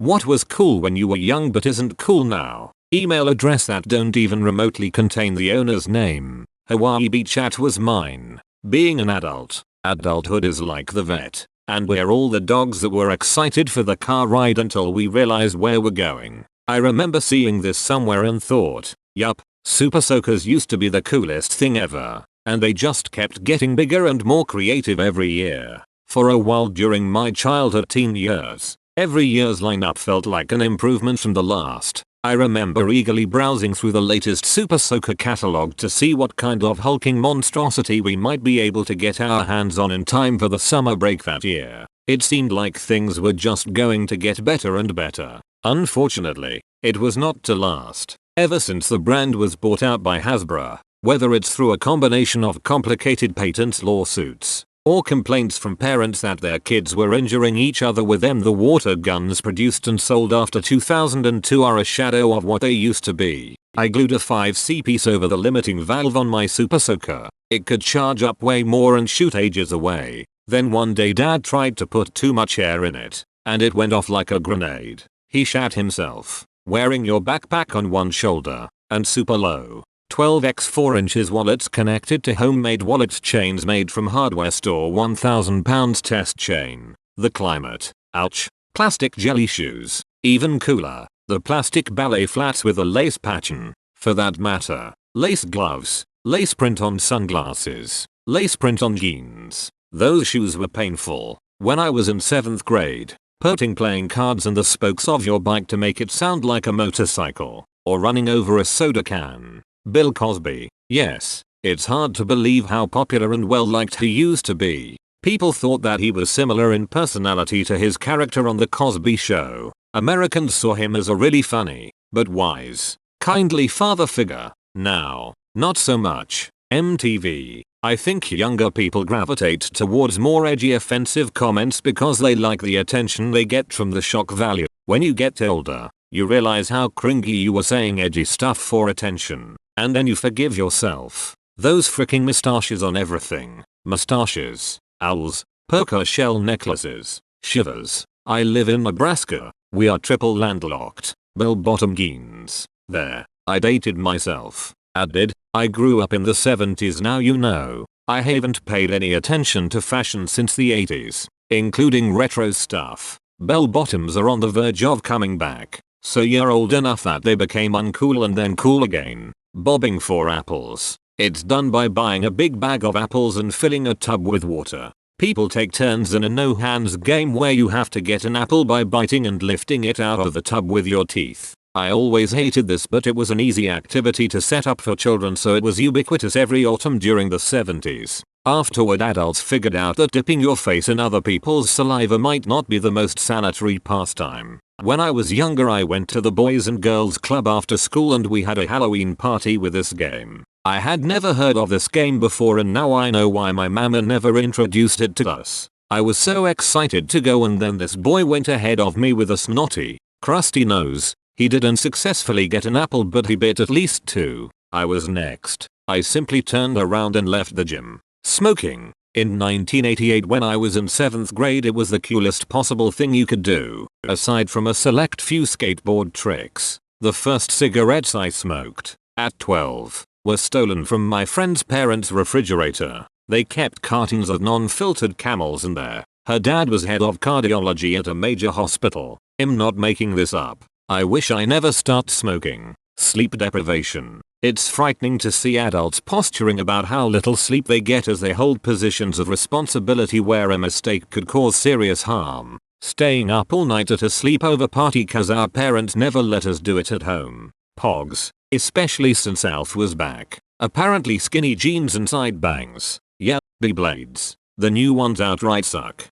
What was cool when you were young but isn't cool now? Email address that don't even remotely contain the owner's name. Hawaii Beach at was mine. Being an adult, adulthood is like the vet. And we're all the dogs that were excited for the car ride until we realized where we're going. I remember seeing this somewhere and thought, yup, Super Soakers used to be the coolest thing ever. And they just kept getting bigger and more creative every year. For a while during my childhood teen years, every year's lineup felt like an improvement from the last. I remember eagerly browsing through the latest Super Soaker catalog to see what kind of hulking monstrosity we might be able to get our hands on in time for the summer break that year. It seemed like things were just going to get better and better. Unfortunately, it was not to last. Ever since the brand was bought out by Hasbro, whether it's through a combination of complicated patent lawsuits or complaints from parents that their kids were injuring each other with them, the water guns produced and sold after 2002 are a shadow of what they used to be. I glued a 5C piece over the limiting valve on my Super Soaker. It could charge up way more and shoot ages away. Then one day dad tried to put too much air in it, and it went off like a grenade. He shat himself, wearing your backpack on one shoulder, and super low 12x 4 inches wallets connected to homemade wallet chains made from hardware store 1000 pounds test chain. The climate. Ouch. Plastic jelly shoes. Even cooler. The plastic ballet flats with a lace pattern. For that matter. Lace gloves. Lace print on sunglasses. Lace print on jeans. Those shoes were painful. When I was in 7th grade, putting playing cards in the spokes of your bike to make it sound like a motorcycle. Or running over a soda can. Bill Cosby. Yes, it's hard to believe how popular and well liked he used to be. People thought that he was similar in personality to his character on The Cosby Show. Americans saw him as a really funny, but wise, kindly father figure. Now, not so much. MTV. I think younger people gravitate towards more edgy offensive comments because they like the attention they get from the shock value. When you get older, you realize how cringy you were saying edgy stuff for attention. And then you forgive yourself. Those freaking mustaches on everything. Mustaches. Owls. Poker shell necklaces. Shivers. I live in Nebraska. We are triple landlocked. Bell-bottom jeans. There. I dated myself. Added. I grew up in the 70s, now you know. I haven't paid any attention to fashion since the 80s. Including retro stuff. Bell-bottoms are on the verge of coming back. So you're old enough that they became uncool and then cool again. Bobbing for apples. It's done by buying a big bag of apples and filling a tub with water. People take turns in a no-hands game where you have to get an apple by biting and lifting it out of the tub with your teeth. I always hated this, but it was an easy activity to set up for children, so it was ubiquitous every autumn during the 70s. Afterward, adults figured out that dipping your face in other people's saliva might not be the most sanitary pastime. When I was younger, I went to the Boys and Girls Club after school and we had a Halloween party with this game. I had never heard of this game before and now I know why my mama never introduced it to us. I was so excited to go and then this boy went ahead of me with a snotty, crusty nose. He didn't successfully get an apple but he bit at least 2. I was next. I simply turned around and left the gym. Smoking. In 1988 when I was in 7th grade, it was the coolest possible thing you could do. Aside from a select few skateboard tricks, the first cigarettes I smoked, at 12, were stolen from my friend's parents' refrigerator. They kept cartons of non-filtered Camels in there. Her dad was head of cardiology at a major hospital. I'm not making this up. I wish I never start smoking. Sleep deprivation. It's frightening to see adults posturing about how little sleep they get as they hold positions of responsibility where a mistake could cause serious harm. Staying up all night at a sleepover party cause our parents never let us do it at home. Pogs. Especially since Alf was back. Apparently skinny jeans and side bangs. Yeah, B-blades. The new ones outright suck.